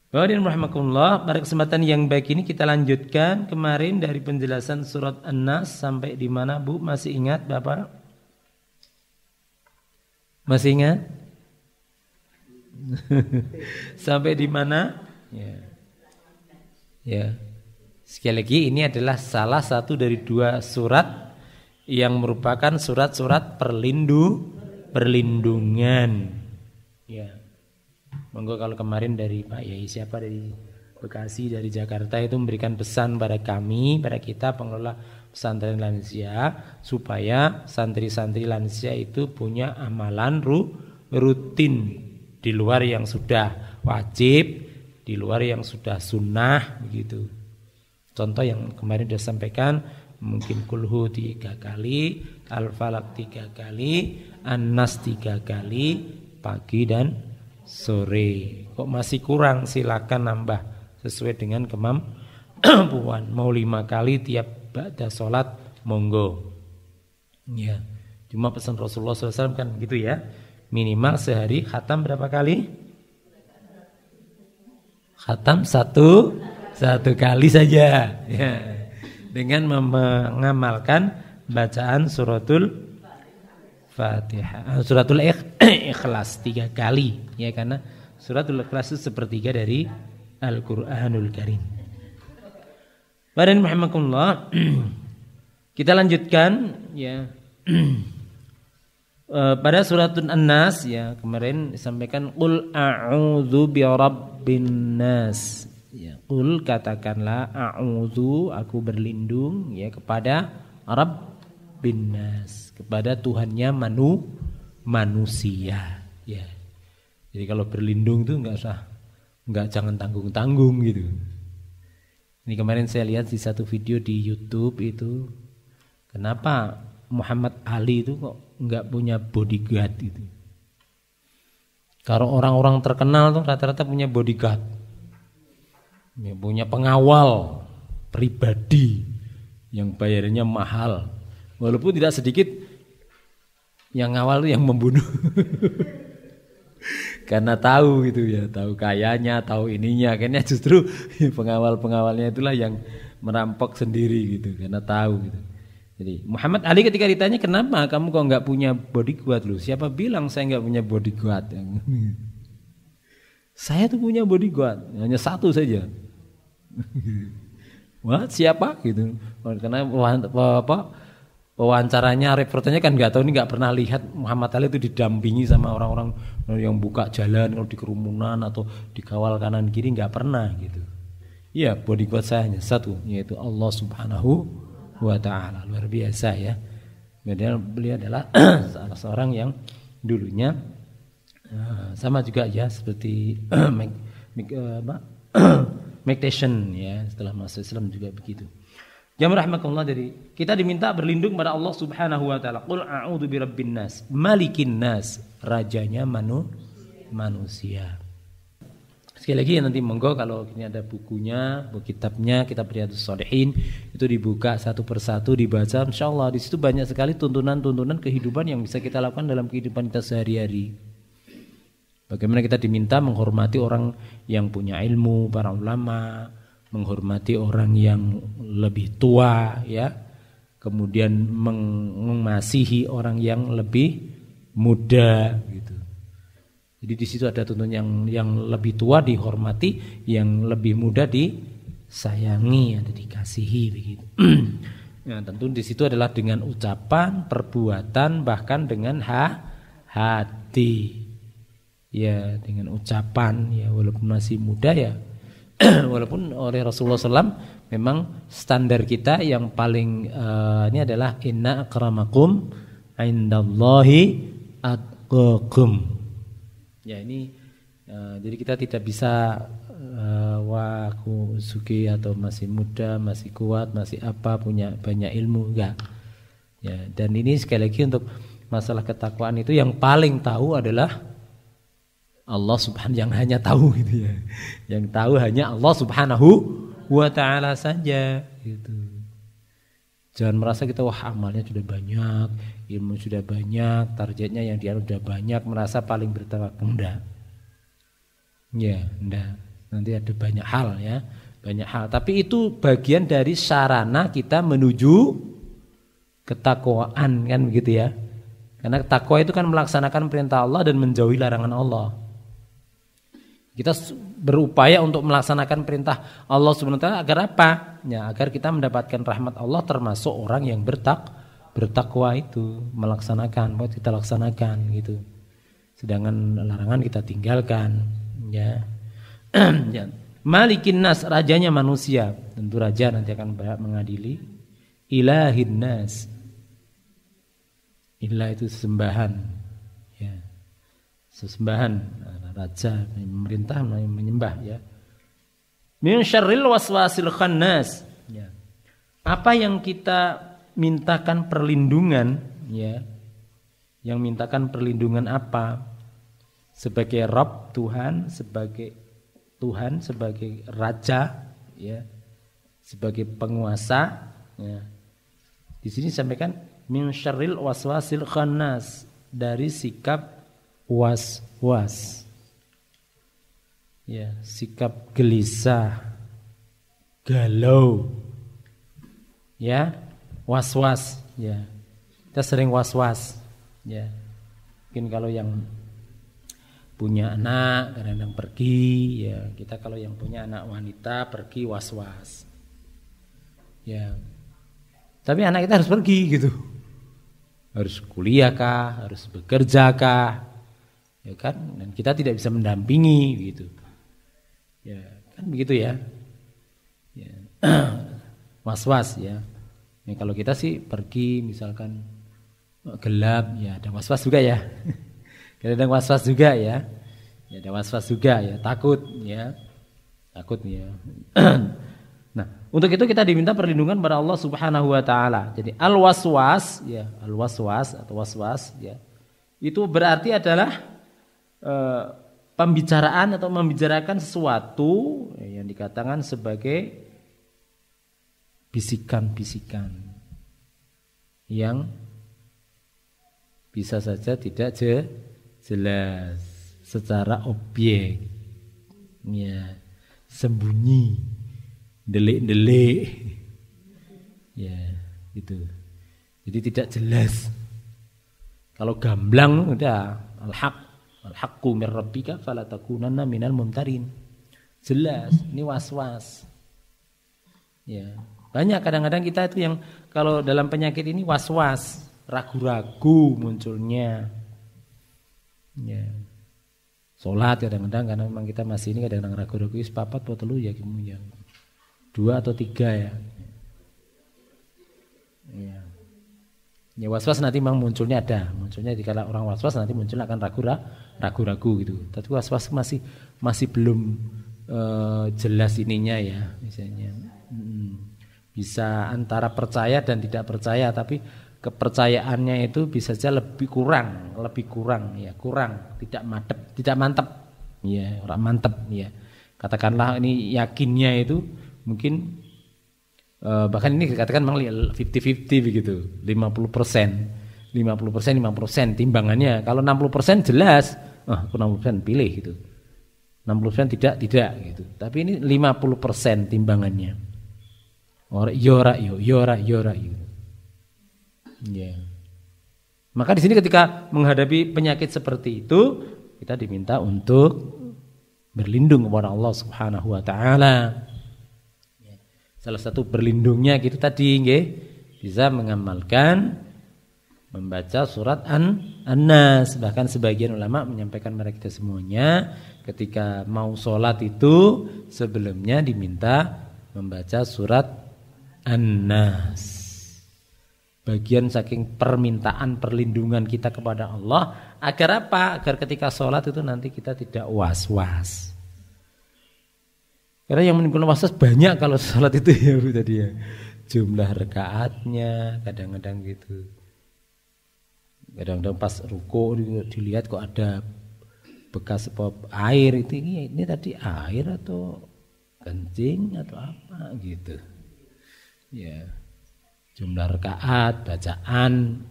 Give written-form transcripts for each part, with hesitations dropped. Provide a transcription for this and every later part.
Bapak dan rahimakumullah, pada kesempatan yang baik ini kita lanjutkan kemarin dari penjelasan surat An-Nas sampai di mana Bu? Masih ingat Bapak? Masih ingat? Sampai di mana? Ya. Sekali lagi ini adalah salah satu dari dua surat yang merupakan surat-surat perlindungan. Ya. Monggo kalau kemarin dari Pak Yai siapa dari Bekasi dari Jakarta itu memberikan pesan pada kami, pada kita pengelola pesantren lansia supaya santri-santri lansia itu punya amalan rutin di luar yang sudah wajib, di luar yang sudah sunnah begitu. Contoh yang kemarin sudah sampaikan mungkin kulhu 3 kali, al-falaq 3 kali, an-nas 3 kali pagi dan sore. Kok masih kurang silakan nambah sesuai dengan kemampuan. Mau 5 kali tiap ba'da sholat monggo. Ya. Cuma pesan Rasulullah SAW kan gitu ya. Minimal sehari khatam berapa kali? Khatam satu kali saja. Ya. Dengan mengamalkan bacaan suratul Fatihah, suratul Ikhlas 3 kali ya, karena suratul Ikhlas itu sepertiga dari Al-Qur'anul Karim. Badan Muhammadullah, kita lanjutkan ya. Pada suratul An-Nas ya, kemarin disampaikan qul a'udzu birabbin nas. Ya, qul katakanlah a'udzu aku berlindung ya kepada Rabbin nas, kepada Tuhannya manusia ya. Jadi kalau berlindung itu enggak jangan tanggung-tanggung gitu. Ini kemarin saya lihat di satu video di YouTube itu, kenapa Muhammad Ali itu kok enggak punya bodyguard gitu. Kalau orang-orang terkenal tuh rata-rata punya bodyguard, ya, punya pengawal pribadi yang bayarnya mahal. Walaupun tidak sedikit yang ngawal itu yang membunuh. Karena tahu gitu ya, tahu kayanya, tahu ininya. Akhirnya justru pengawal-pengawalnya itulah yang merampok sendiri gitu, karena tahu gitu. Jadi Muhammad Ali ketika ditanya kenapa kamu kok nggak punya bodyguard lu? Siapa bilang saya nggak punya bodyguard? Saya tuh punya bodyguard, hanya satu saja. Wah siapa gitu? Karena wawancaranya, reporternya kan nggak tahu, ini nggak pernah lihat Muhammad Ali itu didampingi sama orang-orang yang buka jalan kalau di kerumunan atau dikawal kanan kiri, nggak pernah gitu. Iya, bodyguard saya hanya satu, yaitu Allah Subhanahu wa Ta'ala. Luar biasa ya. Beliau adalah salah seorang yang dulunya sama juga ya seperti Mike Tyson ya, setelah masuk Islam juga begitu. Jamaah rahimakumullah, dari kita diminta berlindung pada Allah Subhanahu wa Ta'ala. Qul a'udzu birabbin nas, malikin nas, rajanya manusia. Sekali lagi nanti monggo kalau ini ada bukunya, buku kitabnya, kitab Riyadhus Shalihin itu dibuka satu persatu dibaca, insyaallah di situ banyak sekali tuntunan-tuntunan kehidupan yang bisa kita lakukan dalam kehidupan kita sehari-hari. Bagaimana kita diminta menghormati orang yang punya ilmu, para ulama, menghormati orang yang lebih tua ya, kemudian mengasihi orang yang lebih muda gitu. Jadi di situ ada tuntunan yang lebih tua dihormati, yang lebih muda disayangi, ada dikasihi begitu. Nah, tentu di situ adalah dengan ucapan, perbuatan, bahkan dengan hati. Ya, dengan ucapan ya, walaupun masih muda ya. Walaupun oleh Rasulullah SAW memang standar kita yang paling ini adalah inna akramakum indallahi atqakum. Ya ini jadi kita tidak bisa wah aku suki atau masih muda, masih kuat, masih apa, punya banyak ilmu, enggak. Ya, dan ini sekali lagi untuk masalah ketakwaan itu yang paling tahu adalah Allah Subhanahu, yang hanya tahu gitu ya. Yang tahu hanya Allah Subhanahu wa Ta'ala saja gitu. Jangan merasa kita wah amalnya sudah banyak, ilmu sudah banyak, targetnya yang dia sudah banyak, merasa paling bertawakal. Enggak. Ya, enggak. Nanti ada banyak hal ya, banyak hal. Tapi itu bagian dari sarana kita menuju ketakwaan kan begitu ya. Karena takwa itu kan melaksanakan perintah Allah dan menjauhi larangan Allah. Kita berupaya untuk melaksanakan perintah Allah Subhanahu wa taala agar apa? Ya, agar kita mendapatkan rahmat Allah termasuk orang yang bertakwa itu, melaksanakan, buat kita laksanakan gitu. Sedangkan larangan kita tinggalkan, ya. Ya. Malikin nas, rajanya manusia. Tentu raja nanti akan mengadili. Ilahin nas. Ilah itu sesembahan, ya. Sesembahan, raja, pemerintah menyembah, ya. Min syarril waswasil khannas, ya. Apa yang kita mintakan perlindungan, ya. Yang mintakan perlindungan apa? Sebagai Rabb, Tuhan, sebagai raja, ya. Sebagai penguasa, ya. Di sini sampaikan min syarril waswasil khannas, dari sikap was-was, ya, sikap gelisah, galau, ya, was-was, ya. Kita sering was-was, ya. Mungkin kalau yang punya anak kadang-kadang pergi, ya. Kita kalau yang punya anak wanita pergi was-was, ya. Tapi anak kita harus pergi gitu. Harus kuliah kah, harus bekerja kah, ya kan? Dan kita tidak bisa mendampingi gitu, ya kan begitu ya, ya. Was-was ya. Ini kalau kita sih pergi misalkan gelap, ya ada was-was juga ya, kadang was-was juga ya, ya ada was-was juga ya, takut ya. Nah, untuk itu kita diminta perlindungan pada Allah Subhanahu wa taala. Jadi al-waswas, ya, al-waswas atau waswas, ya. Itu berarti adalah pembicaraan atau membicarakan sesuatu yang dikatakan sebagai bisikan-bisikan yang bisa saja tidak jelas secara objek, ya, sembunyi, delik-delik, ya gitu. Jadi tidak jelas. Kalau gamblang udah al-haqqu mir rabbika fala takunanna minal mumtarin. Jelas, ini was-was. Ya, banyak kadang-kadang kita itu yang kalau dalam penyakit ini was-was, ragu-ragu munculnya. Ya. Salat kadang-kadang karena memang kita masih ini kadang-kadang ragu-ragu wis papat apa telu ya kemudian. 2 atau 3 ya. Ya. Ya was-was nanti memang munculnya ada. Munculnya dikala orang was-was nanti muncul akan ragu-ragu gitu. Tapi was-was masih belum jelas ininya ya, misalnya. Bisa antara percaya dan tidak percaya, tapi kepercayaannya itu bisa saja lebih kurang ya, tidak mantap. Ya, orang mantap ya. Katakanlah ini yakinnya itu mungkin bahkan ini dikatakan memang 50-50 begitu, 50% timbangannya. Kalau 60% jelas, aku 60% pilih gitu. 60% tidak gitu. Tapi ini 50% timbangannya. Ora yo. Ya. Maka di sini ketika menghadapi penyakit seperti itu, kita diminta untuk berlindung kepada Allah Subhanahu wa taala. Salah satu berlindungnya gitu tadi nggih, bisa mengamalkan membaca surat An-Nas. Bahkan sebagian ulama menyampaikan kepada kita semuanya ketika mau sholat itu sebelumnya diminta membaca surat An-Nas. Bagian saking permintaan perlindungan kita kepada Allah agar apa? Agar ketika sholat itu nanti kita tidak was-was. Karena yang menimbulkan was-was banyak kalau sholat itu ya Bu tadi ya. Jumlah rakaatnya kadang-kadang gitu. Kadang-kadang pas ruku dilihat kok ada bekas air itu ini tadi air atau kencing atau apa gitu. Ya. Jumlah rakaat, bacaan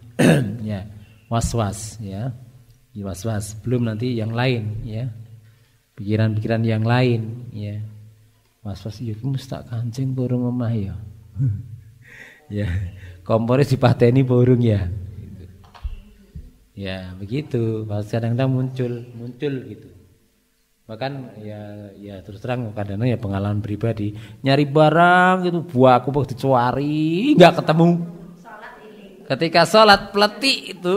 ya, was-was ya. Was-was, belum nanti yang lain ya. pikiran-pikiran yang lain, ya. Was-was iki mesti tak kancing burung omah ya. Ya, kompornya dipateni burung ya. Gitu. Ya, begitu. Pas kadang-kadang muncul gitu. Bahkan ya terus terang kadang-kadang ya pengalaman pribadi, nyari barang gitu, buah aku waktu dicari enggak ketemu. Ketika sholat peleti itu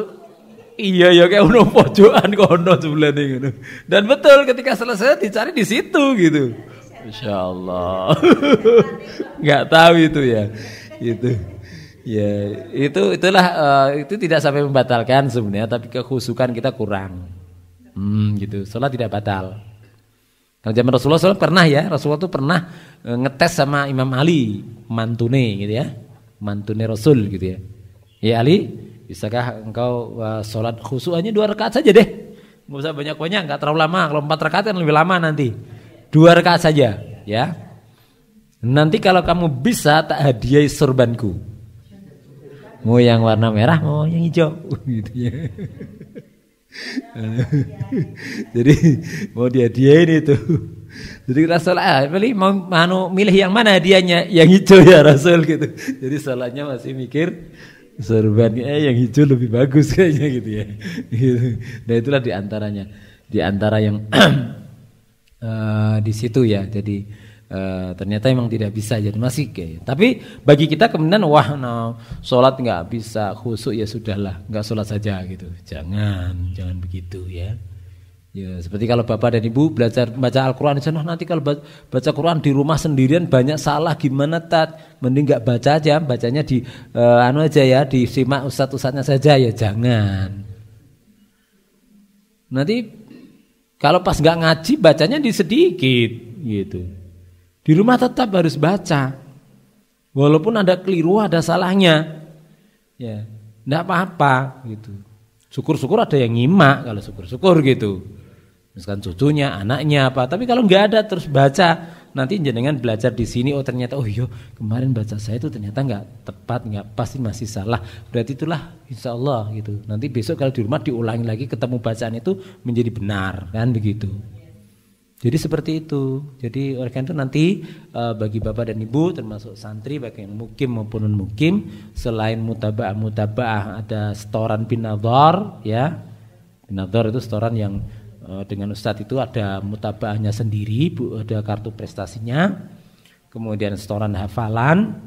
iya ya kayak ono pojokan kono sebelane ngono. Dan betul ketika selesai dicari di situ gitu. Insyaallah. Enggak tahu itu ya. Itu. Ya, itulah itu tidak sampai membatalkan sebenarnya, tapi kekhusukan kita kurang. Gitu. Salat tidak batal. Kalau zaman Rasulullah SAW pernah ya, Rasulullah itu pernah ngetes sama Imam Ali, mantune gitu ya. Mantune Rasul gitu ya. Ya Ali, bisakah engkau sholat khusyuk hanya 2 rakaat saja deh. Enggak usah banyak-banyak, enggak terlalu lama. Kalau 4 rakaat kan lebih lama nanti. 2 rakaat saja, ya. Nanti kalau kamu bisa tak hadiahi sorbanku. Mau yang warna merah, mau yang hijau gitu ya. Jadi mau dihadiahin itu. Jadi Rasul milih yang mana hadiahnya? Yang hijau ya Rasul gitu. Jadi sholatnya masih mikir sorban yang hijau lebih bagus kayaknya gitu ya. Gitu. Nah itulah diantaranya, diantara yang di situ ya. Jadi ternyata emang tidak bisa jadi masih kayak. Tapi bagi kita kemudian sholat nggak bisa khusyuk ya sudahlah, nggak sholat saja gitu. Jangan begitu ya. Ya, seperti kalau bapak dan ibu belajar baca Al-Quran di sana, nanti kalau baca Quran di rumah sendirian banyak salah gimana mending nggak baca aja, bacanya di aja ya, disimak ustadz-ustadznya saja ya, jangan. Nanti kalau pas nggak ngaji bacanya di sedikit gitu. Di rumah tetap harus baca, walaupun ada keliru ada salahnya, ya, nggak apa-apa gitu. Syukur-syukur ada yang nyimak kalau syukur-syukur gitu. Misalkan cucunya, anaknya apa. Tapi kalau nggak ada terus baca, nanti jenengan belajar di sini ternyata iya kemarin baca saya itu ternyata nggak tepat, nggak pasti masih salah. Berarti itulah insya Allah gitu. Nanti besok kalau di rumah diulangi lagi ketemu bacaan itu menjadi benar kan begitu. Jadi seperti itu. Jadi oleh karena itu nanti bagi bapak dan ibu termasuk santri baik yang mukim maupun non mukim, selain mutaba'ah ada setoran binadhar ya. Binadhar itu setoran yang dengan ustadz itu ada mutaba'ahnya sendiri, ada kartu prestasinya. Kemudian setoran hafalan.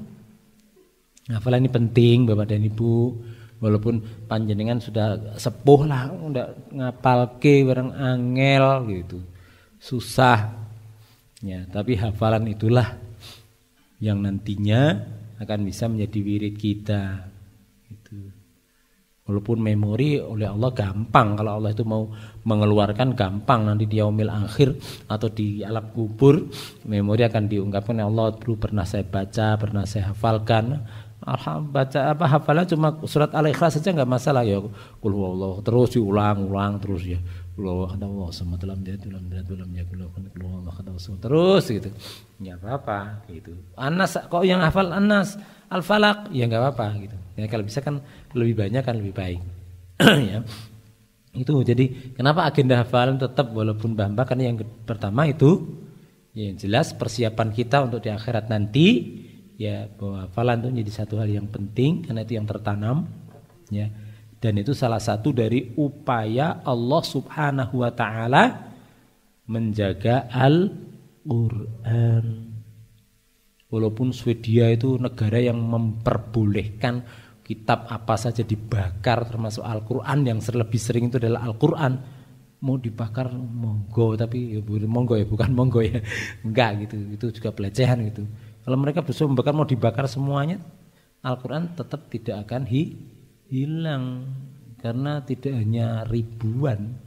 Hafalan ini penting bapak dan ibu. Walaupun panjenengan sudah sepuh lah, udah ngapalke bareng angel gitu. Susah ya, tapi hafalan itulah yang nantinya akan bisa menjadi wirid kita gitu. Walaupun memori oleh Allah gampang, kalau Allah itu mau mengeluarkan gampang, nanti di yaumil akhir atau di alam kubur memori akan diungkapkan ya Allah dulu pernah saya baca, pernah saya hafalkan. Baca hafalan cuma surat Al-Ikhlas saja enggak masalah ya. Qul huwallahu terus diulang-ulang terus ya. Allah sama dalam dia terus gitu. Enggak apa-apa gitu. Anas kok yang hafal Anas Al-Falaq ya enggak apa-apa gitu. Ya kalau bisa kan lebih banyak kan lebih baik. Ya. Itu jadi kenapa agenda hafalan tetap walaupun bamba karena yang pertama itu ya yang jelas persiapan kita untuk di akhirat nanti ya bahwa hafalan itu menjadi satu hal yang penting karena itu yang tertanam ya. Dan itu salah satu dari upaya Allah Subhanahu wa taala menjaga Al-Qur'an. Walaupun Swedia itu negara yang memperbolehkan kitab apa saja dibakar termasuk Al-Qur'an, yang lebih sering itu adalah Al-Qur'an. Mau dibakar monggo, tapi ya monggo ya bukan monggo ya. Enggak gitu. Itu juga pelecehan gitu. Kalau mereka bisa membakar mau dibakar semuanya, Al-Qur'an tetap tidak akan hilang karena tidak hanya ribuan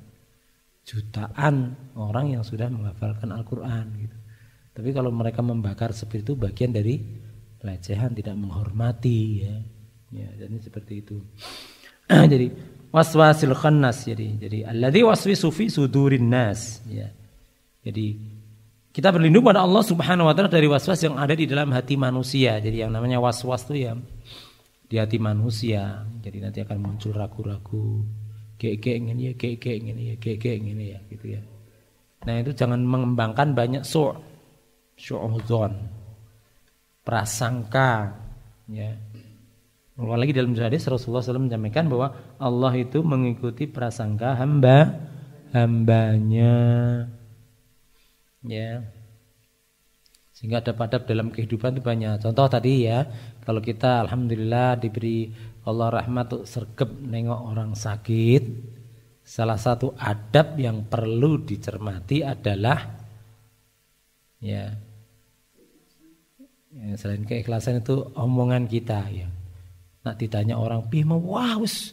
jutaan orang yang sudah menghafalkan Al-Qur'an gitu. Tapi kalau mereka membakar seperti itu bagian dari pelecehan, tidak menghormati ya. Ya, jadi seperti itu. Jadi waswasil khannas jadi alladzi waswisu fi sudurin nas ya. Jadi kita berlindung pada Allah Subhanahu wa taala dari waswas yang ada di dalam hati manusia. Jadi yang namanya waswas itu ya di hati manusia. Jadi nanti akan muncul ragu-ragu, kayak ngene ya, kayak ngene ya, kayak ngene ya gitu ya. Nah itu jangan mengembangkan banyak su'udzon, prasangka, ya. Apalagi dalam hadis Rasulullah SAW menyampaikan bahwa Allah itu mengikuti prasangka hambanya, ya. Sehingga adab-adab dalam kehidupan itu banyak. Contoh tadi ya, kalau kita alhamdulillah diberi Allah rahmat tuh sergap nengok orang sakit, salah satu adab yang perlu dicermati adalah ya selain keikhlasan itu omongan kita ya. Nak ditanya orang piye mau wah wis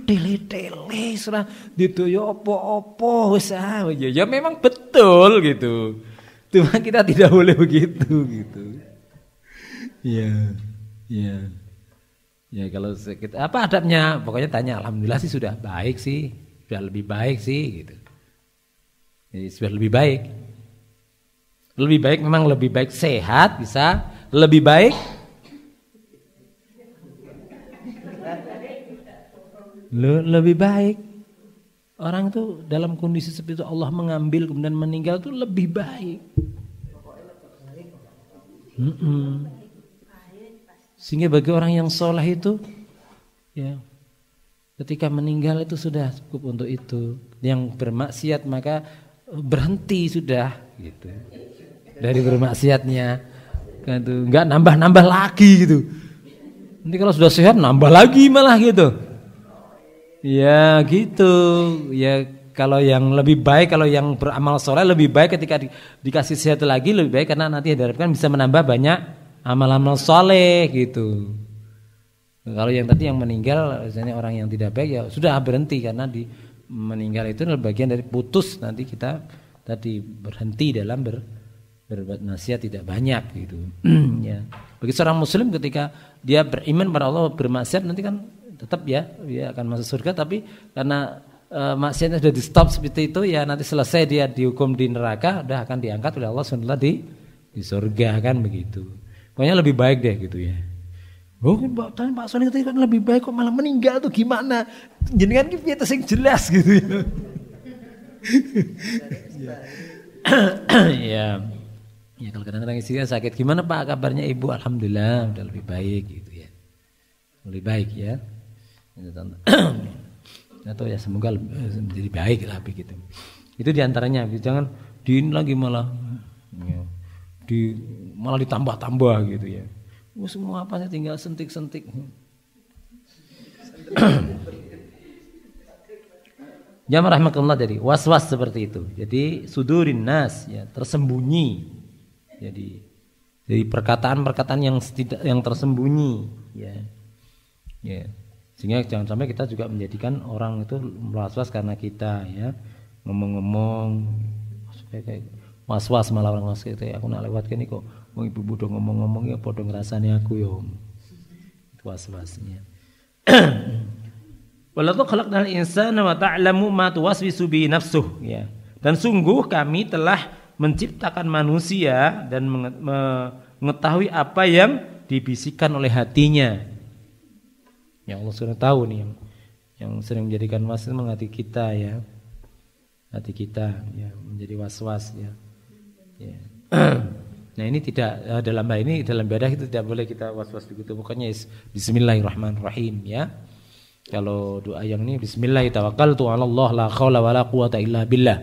tele-tele surah didoyo opo-opo wis ya memang betul gitu. Cuma kita tidak boleh begitu gitu. Ya. Ya kalau kita apa adabnya? Pokoknya tanya alhamdulillah sih sudah baik sih, sudah lebih baik sih gitu. Jadi sudah lebih baik. Lebih baik memang lebih baik sehat bisa, lebih baik lebih baik. Orang tuh dalam kondisi seperti itu Allah mengambil kemudian meninggal tuh lebih baik. Sehingga bagi orang yang soleh itu ya ketika meninggal itu sudah cukup untuk itu. Yang bermaksiat maka berhenti sudah gitu. Dari bermaksiatnya kan tuh enggak nambah-nambah lagi gitu. Nanti kalau sudah sehat nambah lagi malah gitu. Ya gitu. Ya kalau yang lebih baik, kalau yang beramal soleh lebih baik ketika dikasih sehat lagi lebih baik karena nanti diharapkan bisa menambah banyak amal-amal soleh gitu. Kalau yang tadi yang meninggal, misalnya orang yang tidak baik ya sudah berhenti karena di meninggal itu adalah bagian dari putus nanti kita tadi berhenti dalam berbuat nasihat tidak banyak gitu. Ya. Bagi seorang muslim ketika dia beriman pada Allah bermaksiat nanti kan tetap ya dia akan masuk surga tapi karena maksiatnya sudah di stop seperti itu ya nanti selesai dia dihukum di neraka udah akan diangkat oleh Allah SWT di surga kan begitu. Pokoknya lebih baik deh gitu ya. Oh, Pak Soni tadi kan lebih baik kok malah meninggal tuh gimana? Jenengan ki piye sing jelas gitu ya. Ya. Ya kalau kadang-kadang istrinya sakit gimana Pak kabarnya Ibu? Alhamdulillah udah lebih baik gitu ya. Lebih baik ya. Atau ya semoga menjadi baik lah begitu. Itu diantaranya. Jangan diin lagi malah ya, malah ditambah-tambah gitu ya. Semua apa sih tinggal sentik-sentik. Jamaah rahmatullah dari was-was seperti itu. Jadi sudurin nas ya tersembunyi. Jadi dari perkataan-perkataan yang tersembunyi ya. Ya. Sehingga jangan sampai kita juga menjadikan orang itu was-was karena kita ya ngomong-ngomong kayak was-was malah orang was gitu aku nak lewat kene kok wong ibu bodoh ngomong-ngomong ya padha ngrasani aku yo. Itu was-wasnya. Walaqad khalaqnal insana wa ta'lamu ma tuwaswisu bi nafsuh ya. Dan sungguh kami telah menciptakan manusia dan mengetahui apa yang dibisikkan oleh hatinya. Ya Allah sudah tahu nih yang sering menjadikan was-was menghati kita ya. Hati kita ya menjadi was-was ya. Ya. Nah ini tidak dalam hal ini dalam ibadah itu tidak boleh kita was-was begitu. Pokoknya bismillahirrahmanirrahim ya. Kalau doa yang ini bismillah tawakkaltu 'ala Allah la haula wala quwata illa billah.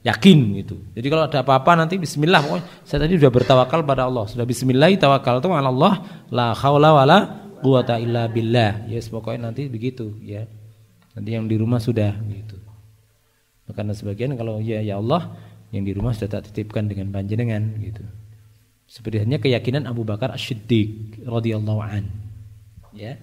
Yakin gitu. Jadi kalau ada apa-apa nanti bismillah pokoknya saya tadi sudah bertawakal pada Allah. Sudah bismillah tawakkaltu 'ala Allah la haula wala quwata illa billah. Yes, pokoknya nanti begitu ya. Nanti yang di rumah sudah gitu. Karena sebagian kalau ya Allah yang di rumah sudah tak titipkan dengan panjenengan gitu. Seperti hanya keyakinan Abu Bakar As-Siddiq radhiyallahu an. Ya.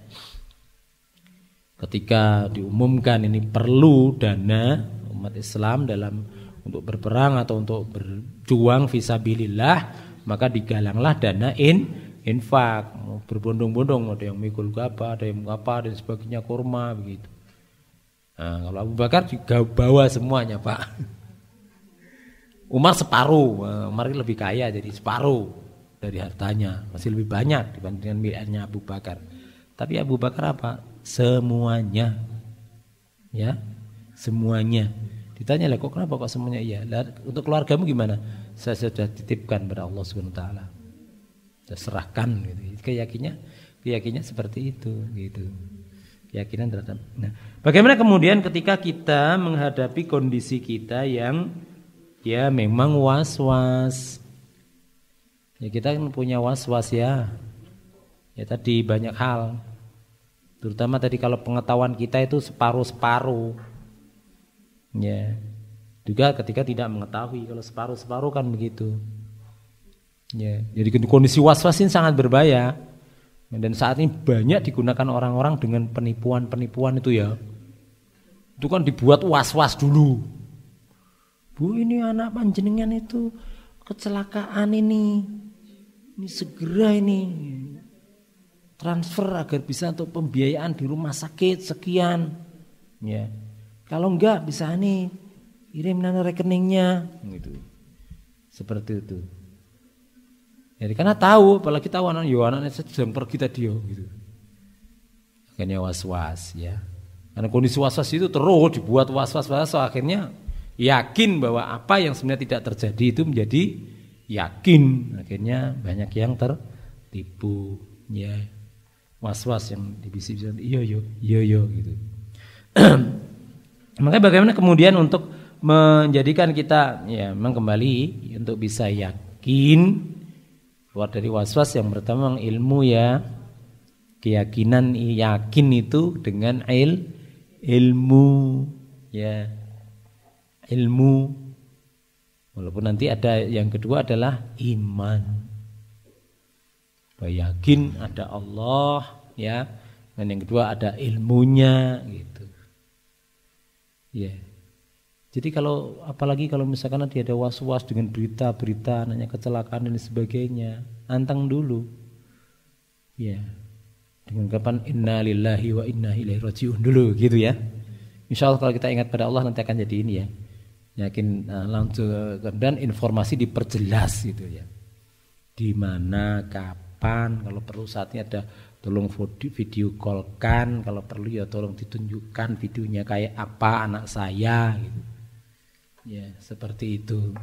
Ketika diumumkan ini perlu dana umat Islam dalam untuk berperang atau untuk berjuang fisabilillah, maka digalanglah dana infak, berbondong-bondong, ada yang mikul apa, ada yang apa dan sebagainya kurma begitu. Nah, kalau Abu Bakar juga bawa semuanya Pak. Umar separuh, Umar lebih kaya jadi separuh dari hartanya, masih lebih banyak dibandingkan miliknya Abu Bakar. Tapi Abu Bakar apa? Semuanya, ya, semuanya Ditanya lah kok kenapa kok semuanya iya? Lah, untuk keluargamu gimana? Saya sudah titipkan pada Allah Subhanahu wa taala. Saya serahkan gitu. Keyakinannya seperti itu gitu. Keyakinan terhadap. Nah, bagaimana kemudian ketika kita menghadapi kondisi kita yang ya memang was-was. Ya kita kan punya was-was ya. Ya tadi banyak hal. Terutama tadi kalau pengetahuan kita itu separuh-separuh. Ya, juga ketika tidak mengetahui, kalau separuh-separuh kan begitu. Ya, jadi kondisi was-was ini sangat berbahaya. Dan saat ini banyak digunakan orang-orang dengan penipuan-penipuan itu ya. Itu kan dibuat was-was dulu. Bu, ini anak panjenengan itu kecelakaan ini segera ini transfer agar bisa untuk pembiayaan di rumah sakit sekian. Ya. Kalau enggak bisa nih kirim rekeningnya gitu. Seperti itu. Jadi karena tahu, apalagi tahu anaknya sedang pergi tadi gitu. Akhirnya was-was ya. Karena kondisi was-was itu terus dibuat was-was akhirnya yakin bahwa apa yang sebenarnya tidak terjadi itu menjadi yakin. Akhirnya banyak yang tertipu ya. Was-was yang dibisik-bisik iya gitu. Makanya bagaimana kemudian untuk menjadikan kita ya memang kembali untuk bisa yakin keluar dari was-was, yang pertama ilmu ya, keyakinan yakin itu dengan ilmu ya, ilmu. Walaupun nanti ada yang kedua adalah iman, bahwa yakin ada Allah ya, dan yang kedua ada ilmunya gitu. Ya, jadi kalau apalagi kalau misalkan nanti ada was-was dengan berita-berita anaknya kecelakaan dan sebagainya, anteng dulu. Ya, dengan kapan inna lillahi wa inna ilaihi rajiun dulu gitu ya. Insya Allah kalau kita ingat pada Allah nanti akan jadi ini ya. Yakin langsung dan informasi diperjelas gitu ya. Di mana, kapan, kalau perlu saatnya ada tolong video call-kan, kalau perlu ya tolong ditunjukkan videonya kayak apa anak saya gitu. Ya, seperti itu.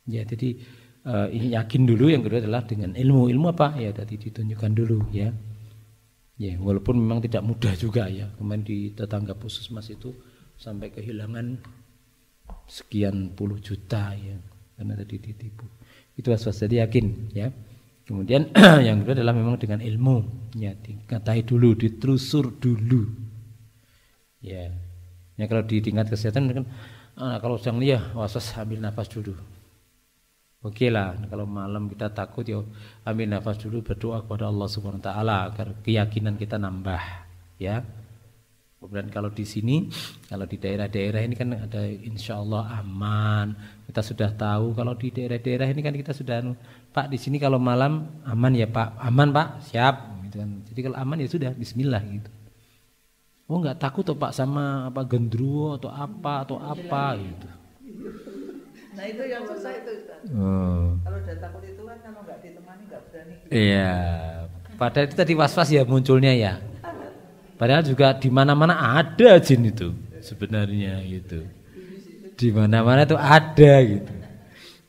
Ya, jadi yakin dulu, yang kedua adalah dengan ilmu. Ilmu apa? Ya tadi ditunjukkan dulu ya. Ya, walaupun memang tidak mudah juga ya. Kemarin di tetangga puskesmas itu sampai kehilangan sekian puluh juta ya karena tadi ditipu. Itu was-was, jadi yakin ya. Kemudian yang kedua adalah memang dengan ilmu, ya diketahui dulu, ditelusur dulu, ya. Ya kalau di tingkat kesehatan kan, kalau sedang was-was ambil nafas dulu, oke lah. Kalau malam kita takut ya ambil nafas dulu, berdoa kepada Allah Subhanahu Wa Taala agar keyakinan kita nambah, ya. Kemudian kalau di sini, kalau di daerah-daerah ini kan ada insya Allah aman. Kita sudah tahu kalau di daerah-daerah ini kan kita sudah, Pak di sini kalau malam aman ya Pak, aman Pak, siap. Gitu kan. Jadi kalau aman ya sudah, Bismillah gitu. Oh nggak takut tuh Pak sama apa gendruwo atau apa gitu. Nah itu yang susah itu. Kalau udah takut itu kan kalau nggak ditemani nggak berani. Iya, padahal itu tadi was-was ya munculnya ya. Padahal juga di mana-mana ada jin itu sebenarnya gitu. Di mana-mana itu ada gitu.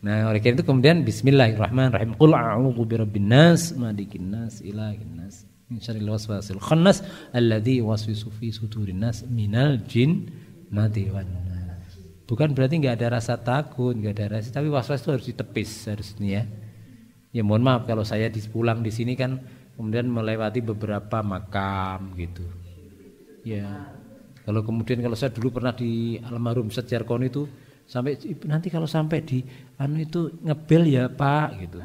Nah, oleh karena itu kemudian bismillahirrahmanirrahim. Qul a'udzu birabbin nas, malikin nas, ilahin nas, min syarril waswasil khannas alladzi yuwaswisu fi sudurin nas minal jinnati wan nas. Bukan berarti enggak ada rasa takut, enggak ada rasa, tapi waswas itu harus ditepis harusnya ya. Ya mohon maaf kalau saya pulang di sini kan kemudian melewati beberapa makam gitu. Ya. Kalau saya dulu pernah di almarhum Ustaz Jarkon itu sampai nanti kalau sampai di itu ngebel ya Pak gitu.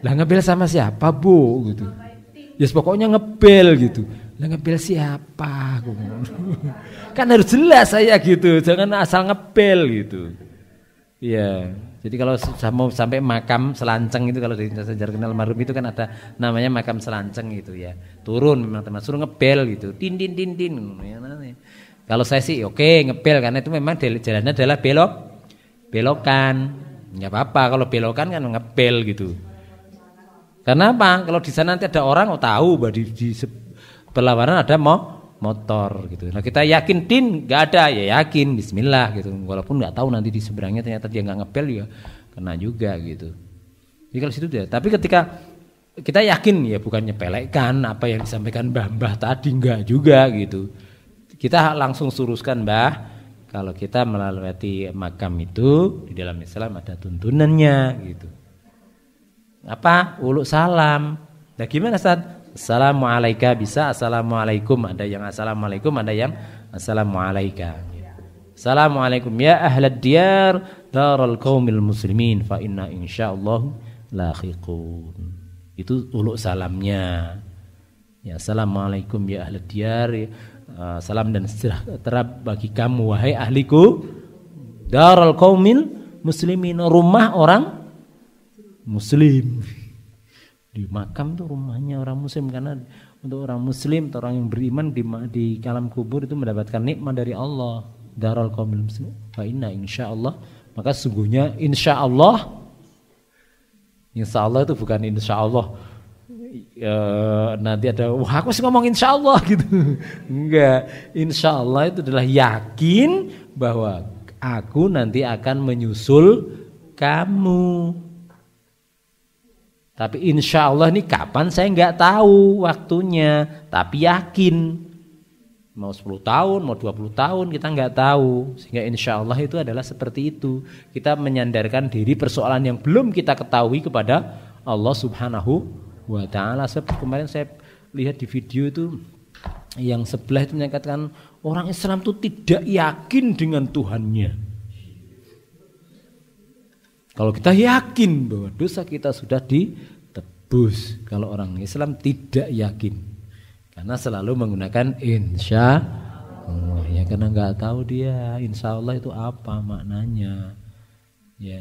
Lah ngebel sama siapa Bu gitu. Ya yes, pokoknya ngebel gitu. Lah ngebel siapa? Kan harus jelas saya gitu. Jangan asal ngebel gitu. Iya. Jadi kalau mau sampai makam Selanceng itu, kalau di sejarah kenal almarhum itu kan ada namanya makam Selanceng gitu ya. Turun memang teman suruh ngebel gitu. Tin tin tin tin. Kalau saya sih oke ngebel karena itu memang jalannya adalah belokan. Enggak apa-apa kalau belokan kan ngebel gitu. Karena apa? Kalau di sana nanti ada orang tahu bahwa di berlawanan ada motor gitu. Nah kita yakin tin nggak ada, ya yakin Bismillah gitu. Walaupun nggak tahu nanti di seberangnya ternyata dia nggak ngepel ya kena juga gitu. Jadi kalau situ dia. Tapi ketika kita yakin ya bukan nyepelekan apa yang disampaikan Mbah tadi enggak juga gitu. Kita langsung suruskan Mbah, kalau kita melalui makam itu di dalam Islam ada tuntunannya gitu. Apa? Uluk salam. Nah gimana Ustaz? Assalamualaikum bisa, assalamualaikum, ada yang assalamualaikum, ada yang assalamualaikum. Assalamualaikum ya ahlad diyar daral qaumil muslimin fa inna insyaallah lahiqun. Itu uluk salamnya. Ya assalamualaikum ya ahlad diyar, salam dan sejahtera bagi kamu wahai ahliku daral qaumil muslimin, rumah orang muslim. Di makam itu rumahnya orang muslim, karena untuk orang muslim atau orang yang beriman di alam kubur itu mendapatkan nikmat dari Allah. Darul qaumil muslim fa inna insyaallah, maka sungguhnya insyaallah itu bukan insyaallah nanti ada wah aku sih ngomong insyaallah gitu. Enggak, insyaallah itu adalah yakin bahwa aku nanti akan menyusul kamu. Tapi insya Allah ini kapan saya nggak tahu waktunya, tapi yakin mau 10 tahun, mau 20 tahun kita nggak tahu. Sehingga insya Allah itu adalah seperti itu. Kita menyandarkan diri persoalan yang belum kita ketahui kepada Allah Subhanahu wa Ta'ala. Kemarin saya lihat di video itu yang sebelah itu menyatakan orang Islam itu tidak yakin dengan Tuhannya. Kalau kita yakin bahwa dosa kita sudah ditebus, kalau orang Islam tidak yakin, karena selalu menggunakan insya Allah, ya karena nggak tahu dia insya Allah itu apa maknanya, ya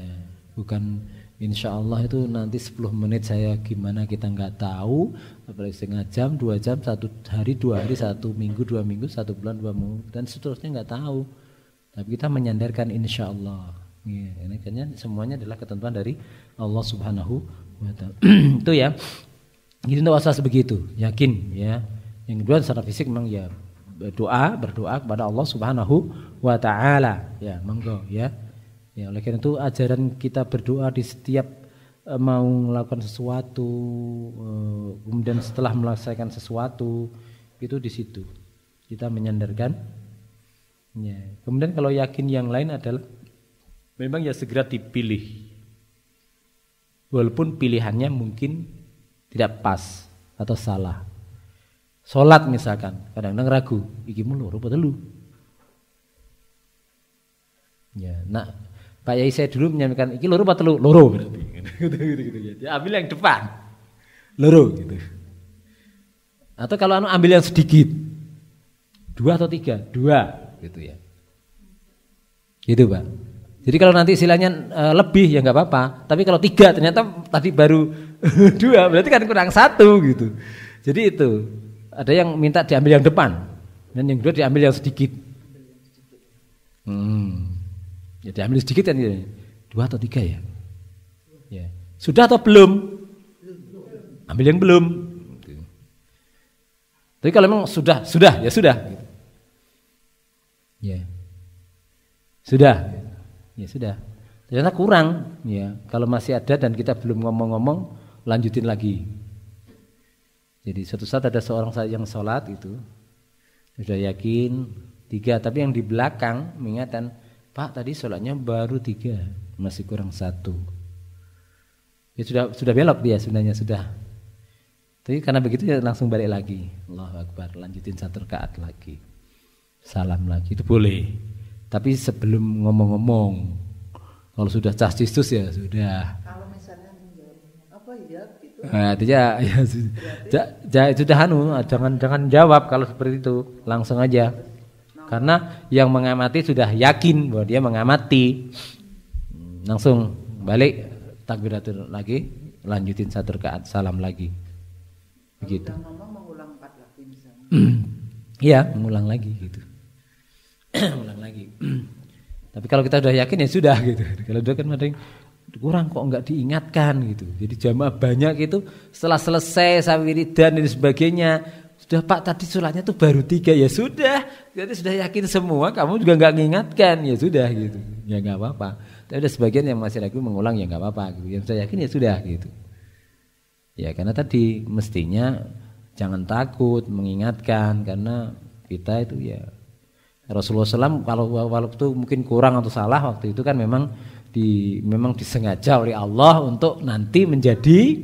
bukan insya Allah itu nanti 10 menit saya gimana kita nggak tahu, apalagi setengah jam, 2 jam, 1 hari, 2 hari, 1 minggu, 2 minggu, 1 bulan, 2 minggu dan seterusnya nggak tahu, tapi kita menyandarkan insya Allah. Ya, ini kan semuanya adalah ketentuan dari Allah Subhanahu wa Ta'ala. Itu ya. Jadi untuk asas begitu, yakin ya. Yang kedua secara fisik memang ya berdoa kepada Allah Subhanahu wa Ta'ala. Ya, monggo ya. Ya, oleh karena itu ajaran kita berdoa di setiap mau melakukan sesuatu, kemudian setelah melaksanakan sesuatu, itu di situ. Kita menyandarkan ya. Kemudian kalau yakin yang lain adalah memang ya segera dipilih, walaupun pilihannya mungkin tidak pas atau salah. Sholat misalkan, kadang-kadang ragu, iki mu loro apa telu? Ya, nah Pak Yai saya dulu menyampaikan iki loro apa telu? Loro berarti. Gitu ya. Ambil yang depan, loro gitu. Atau kalau ambil yang sedikit, 2 atau 3, 2 gitu ya. Gitu Pak. Jadi kalau nanti istilahnya lebih ya nggak apa-apa. Tapi kalau 3 ternyata tadi baru 2 berarti kan kurang 1 gitu. Jadi itu ada yang minta diambil yang depan dan yang kedua diambil yang sedikit. Ya diambil sedikit kan ya. 2 atau 3 ya. Ya. Sudah atau belum? Ambil yang belum. Tapi kalau memang sudah ya sudah. Ya. Sudah. Ya sudah, ternyata kurang ya. Kalau masih ada dan kita belum ngomong-ngomong, lanjutin lagi. Jadi suatu saat ada seorang yang sholat itu sudah yakin 3, tapi yang di belakang mengingatkan, Pak tadi sholatnya baru 3, masih kurang 1. Ya sudah belok dia sebenarnya sudah. Tapi karena begitu ya langsung balik lagi. Allahu Akbar, lanjutin 1 rakaat lagi, salam lagi, itu boleh. Tapi sebelum ngomong-ngomong, kalau sudah cas cistus ya sudah. Kalau misalnya apa ya gitu. Nah, itu ya sudah jangan jawab kalau seperti itu, langsung aja. Karena yang mengamati sudah yakin bahwa dia mengamati. Langsung balik takbiratul lagi, lanjutin 1 rakaat, salam lagi. Begitu. Kalau ngomong mengulang 4 lagi misalnya. Iya, mengulang lagi gitu. Ulang lagi. Tapi kalau kita sudah yakin ya sudah gitu. Kalau udah kan ada yang kurang kok enggak diingatkan gitu. Jadi jamaah banyak itu setelah selesai wiridan dan sebagainya Sudah Pak tadi sholatnya tuh baru 3 ya sudah. Jadi sudah yakin semua, kamu juga nggak mengingatkan ya sudah gitu. Ya nggak apa-apa. Tapi ada sebagian yang masih ragu mengulang ya nggak apa-apa gitu. Yang saya yakin ya sudah gitu. Ya karena tadi mestinya jangan takut mengingatkan karena kita itu ya Rasulullah SAW kalau waktu mungkin kurang atau salah waktu itu kan memang disengaja oleh Allah untuk nanti menjadi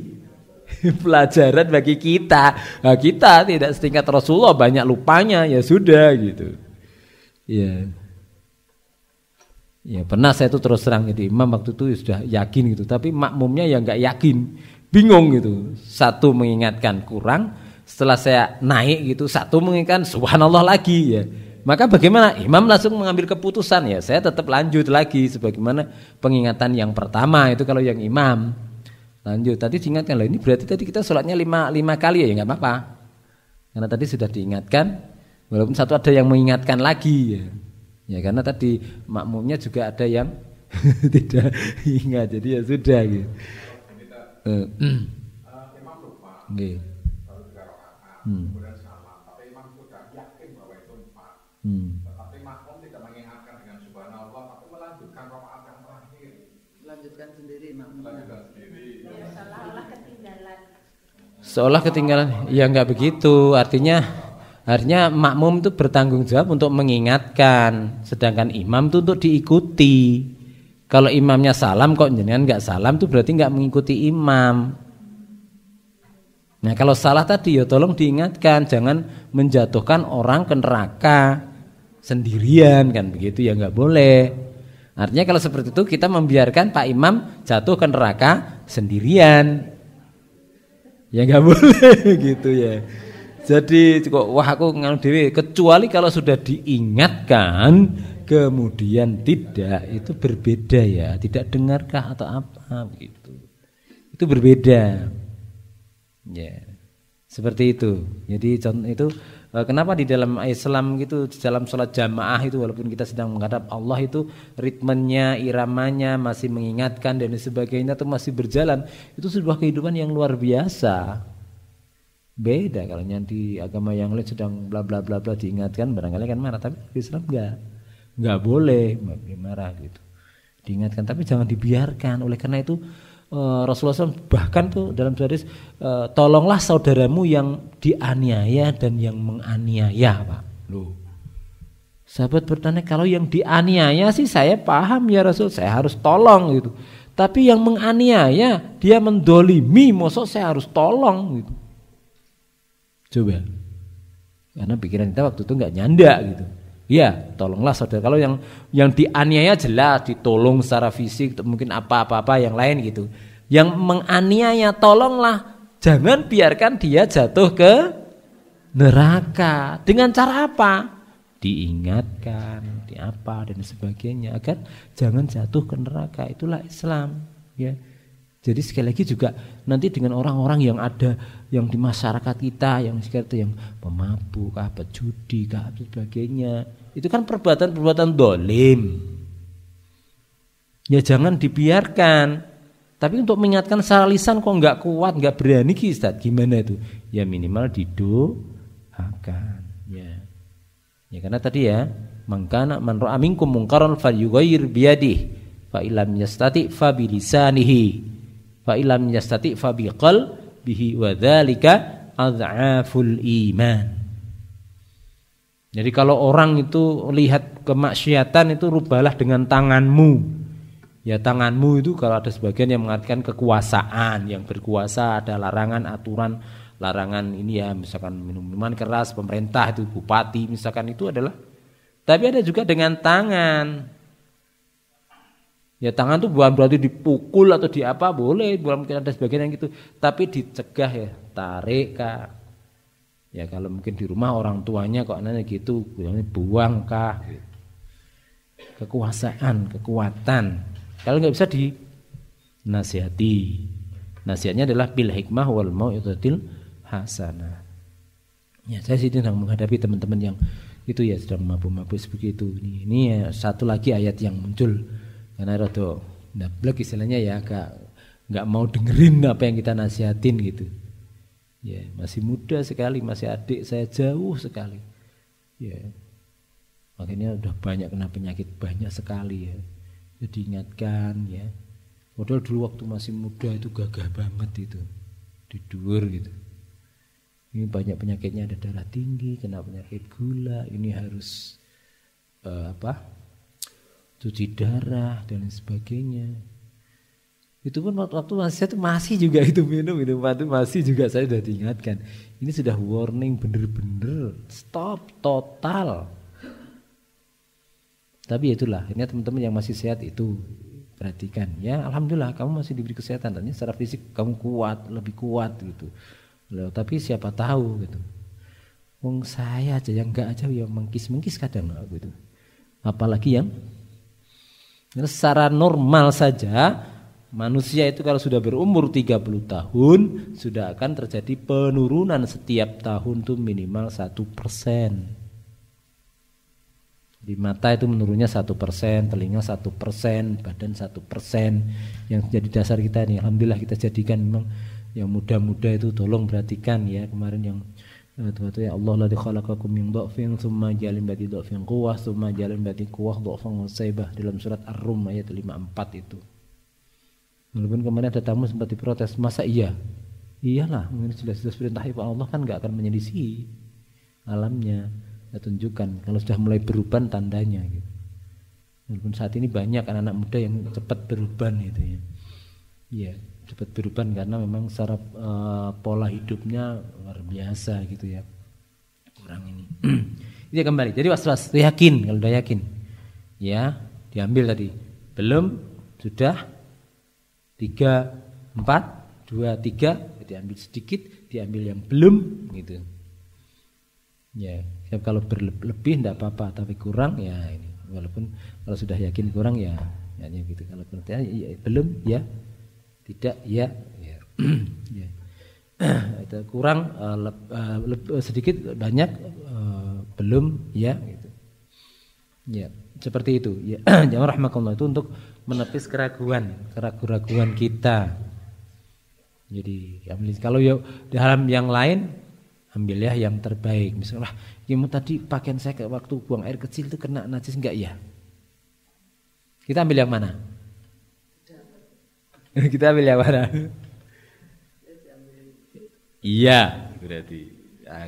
pelajaran bagi kita. Nah, kita tidak setingkat Rasulullah banyak lupanya ya sudah gitu. Ya. Ya pernah saya itu terus terang jadi imam waktu itu sudah yakin gitu, tapi makmumnya yang nggak yakin, bingung gitu. Satu mengingatkan kurang, setelah saya naik gitu, satu mengingatkan subhanallah lagi ya. Maka bagaimana? Imam langsung mengambil keputusan ya, saya tetap lanjut lagi sebagaimana pengingatan yang pertama itu kalau yang imam. Lanjut, tadi diingatkan loh ini berarti tadi kita sholatnya 5 kali ya nggak apa-apa. Karena tadi sudah diingatkan, walaupun satu ada yang mengingatkan lagi ya. Ya karena tadi makmumnya juga ada yang tidak ingat, jadi ya sudah gitu. Imam lupa. Kalau 3 rakaat, kemudian sama, tapi imam sudah yakin bahwa itu 4. Tetapi makmum tidak mengingatkan dengan subhanallah, tapi melanjutkan rakaat yang terakhir. Lanjutkan sendiri makmum. Seolah ketinggalan, ya nggak begitu. Artinya makmum itu bertanggung jawab untuk mengingatkan, sedangkan imam itu untuk diikuti. Kalau imamnya salam kok jenengan nggak salam itu berarti nggak mengikuti imam. Nah kalau salah tadi ya tolong diingatkan, jangan menjatuhkan orang ke neraka sendirian kan begitu ya nggak boleh. Artinya kalau seperti itu kita membiarkan Pak Imam jatuh ke neraka sendirian, ya nggak boleh gitu ya. Jadi kok wah aku nganu dhewe, kecuali kalau sudah diingatkan kemudian tidak, itu berbeda ya, tidak dengarkah atau apa gitu. Itu berbeda. Ya. Seperti itu. Jadi contoh itu kenapa di dalam Islam gitu, di dalam sholat jamaah itu walaupun kita sedang menghadap Allah itu ritmenya, iramanya masih mengingatkan dan sebagainya itu masih berjalan. Itu sebuah kehidupan yang luar biasa. Beda kalau di agama yang lain sedang bla bla bla bla diingatkan barangkali kan marah, tapi di Islam enggak boleh marah gitu. Diingatkan tapi jangan dibiarkan. Oleh karena itu Rasulullah SAW bahkan tuh dalam hadis tolonglah saudaramu yang dianiaya dan yang menganiaya, Pak. Loh. Sahabat bertanya, kalau yang dianiaya sih saya paham ya Rasul, saya harus tolong gitu. Tapi yang menganiaya, dia mendolimi, mosok saya harus tolong gitu. Coba, karena pikiran kita waktu itu nggak nyanda gitu. Ya, tolonglah saudara. Kalau yang dianiaya jelas ditolong secara fisik, mungkin apa-apa yang lain gitu. Yang menganiaya tolonglah, jangan biarkan dia jatuh ke neraka. Dengan cara apa? Diingatkan, dan sebagainya agar jangan jatuh ke neraka. Itulah Islam, ya. Jadi sekali lagi juga nanti dengan orang-orang yang ada yang di masyarakat kita yang seperti yang pemabuk, pejudi, sebagainya, itu kan perbuatan dolim. Ya jangan dibiarkan. Tapi untuk mengingatkan secara lisan kok nggak kuat, nggak berani Ustaz, gimana itu? Ya minimal didoakan. Ya karena tadi ya, man ra'a minkum munkaran falyughayyir biyadihi, fa illam yastati fa bilisanihi. Fa illam yastati fa biqalbihi wa dzalika adhaful iman. Jadi kalau orang itu lihat kemaksiatan itu rubahlah dengan tanganmu. Ya tanganmu itu kalau ada sebagian yang mengartikan kekuasaan, yang berkuasa, ada larangan, aturan, larangan ini ya misalkan minuman keras, pemerintah itu bupati misalkan itu adalah. Tapi ada juga dengan tangan. Ya tangan tuh bukan berarti dipukul atau di apa, boleh, mungkin ada sebagian yang gitu, tapi dicegah ya, tarik kah. Ya kalau mungkin di rumah orang tuanya kok nanya gitu, bilangnya buang kah. Gitu. Kekuasaan, kekuatan. Kalau nggak bisa dinasihati. Nasihatnya adalah bil hikmah wal mau'izatil hasanah. Ya saya sedang menghadapi teman-teman yang itu ya sedang mabuk-mabuk seperti itu. Ini ya, satu lagi ayat yang muncul. Karena rada ndablek istilahnya ya, nggak mau dengerin apa yang kita nasihatin gitu. Ya, masih muda sekali, masih adik saya jauh sekali. Ya. Makanya udah banyak kena penyakit banyak sekali ya. Jadi ingatkan ya. Padahal dulu waktu masih muda itu gagah banget itu. Didur gitu. Ini banyak penyakitnya, ada darah tinggi, kena penyakit gula, ini harus cuci darah dan sebagainya. Itu pun waktu masih juga itu minum itu masih juga saya sudah diingatkan. Ini sudah warning bener-bener stop total. Tapi itulah, ini teman-teman yang masih sehat itu perhatikan ya. Alhamdulillah kamu masih diberi kesehatan, dan secara fisik kamu kuat, lebih kuat gitu. Loh, tapi siapa tahu gitu. Wong saya aja yang enggak aja ya mengkis-mengkis kadang gitu. Apalagi yang secara normal saja manusia itu kalau sudah berumur 30 tahun sudah akan terjadi penurunan setiap tahun tuh minimal 1%. Di mata itu menurunnya 1%, telinga 1%, badan 1%. Yang jadi dasar kita ini, alhamdulillah kita jadikan memang yang muda-muda itu tolong perhatikan ya. Kemarin yang waktu ya Allah ladzi khalaqakum min dha'fin tsumma ja'ala min ba'di dha'fin quwwah tsumma ja'ala min ba'di quwwah dha'fan wa saibah dalam surat Ar-Rum ayat 54 itu. Walaupun kemarin ada tamu sempat diprotes, masa iya? Iyalah, mungkin jelas-jelas perintah Allah kan enggak akan menyelisihi alamnya. Saya tunjukkan kalau sudah mulai beruban tandanya gitu. Walaupun saat ini banyak anak-anak muda yang cepat beruban itu ya. Iya, cepat beruban karena memang secara pola hidupnya luar biasa gitu ya. Kurang ini. Ini kembali. Jadi was-was, yakin kalau udah yakin. Ya, diambil tadi. Belum, sudah 3, 4, 2, 3, diambil sedikit, diambil yang belum gitu. Ya, kalau berlebih tidak apa-apa, tapi kurang ya ini. Walaupun kalau sudah yakin kurang ya gitu. Kalau ya, belum ya, tidak ya, ya. Ya. Itu kurang sedikit banyak belum ya gitu. Ya, seperti itu. Ya, jamaah rahimakumullah, itu untuk menepis keraguan kita. Jadi kalau ya dalam yang lain ambil ya yang terbaik. Misalnya, tadi pakaian saya waktu buang air kecil itu kena najis enggak ya? Kita ambil yang mana? Kita ambil yang mana? Iya, berarti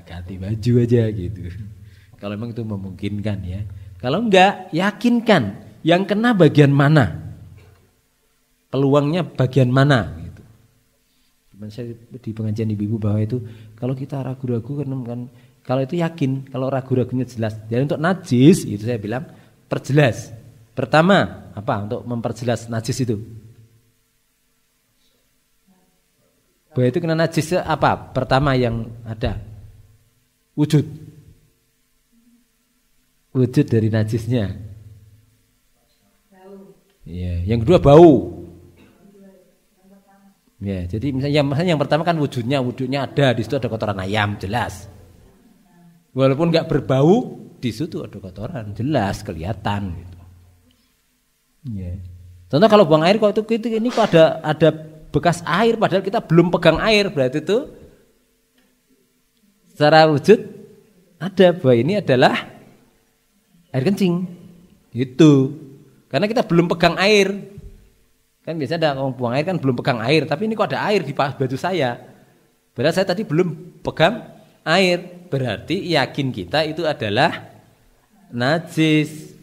ganti baju aja gitu. Kalau memang itu memungkinkan ya. Kalau enggak, yakinkan yang kena bagian mana? Peluangnya bagian mana? Saya di pengajian ibu-ibu bahwa itu kalau kita ragu-ragu kan kalau itu yakin, kalau ragu-ragunya jelas. Jadi untuk najis itu saya bilang perjelas. Pertama apa untuk memperjelas najis itu? Bahwa itu kena najis apa? Pertama yang ada wujud dari najisnya. Ya, yang kedua bau. Ya, jadi misalnya yang pertama kan wujudnya ada, di situ ada kotoran ayam jelas. Walaupun nggak berbau, di situ ada kotoran jelas kelihatan gitu. Ya. Contoh kalau buang air kok itu ini kok ada bekas air padahal kita belum pegang air, berarti itu secara wujud ada bahwa ini adalah air kencing. Itu. Karena kita belum pegang air. Kan biasanya ada orang buang air kan belum pegang air, tapi ini kok ada air di baju saya. Berarti saya tadi belum pegang air, berarti yakin kita itu adalah najis.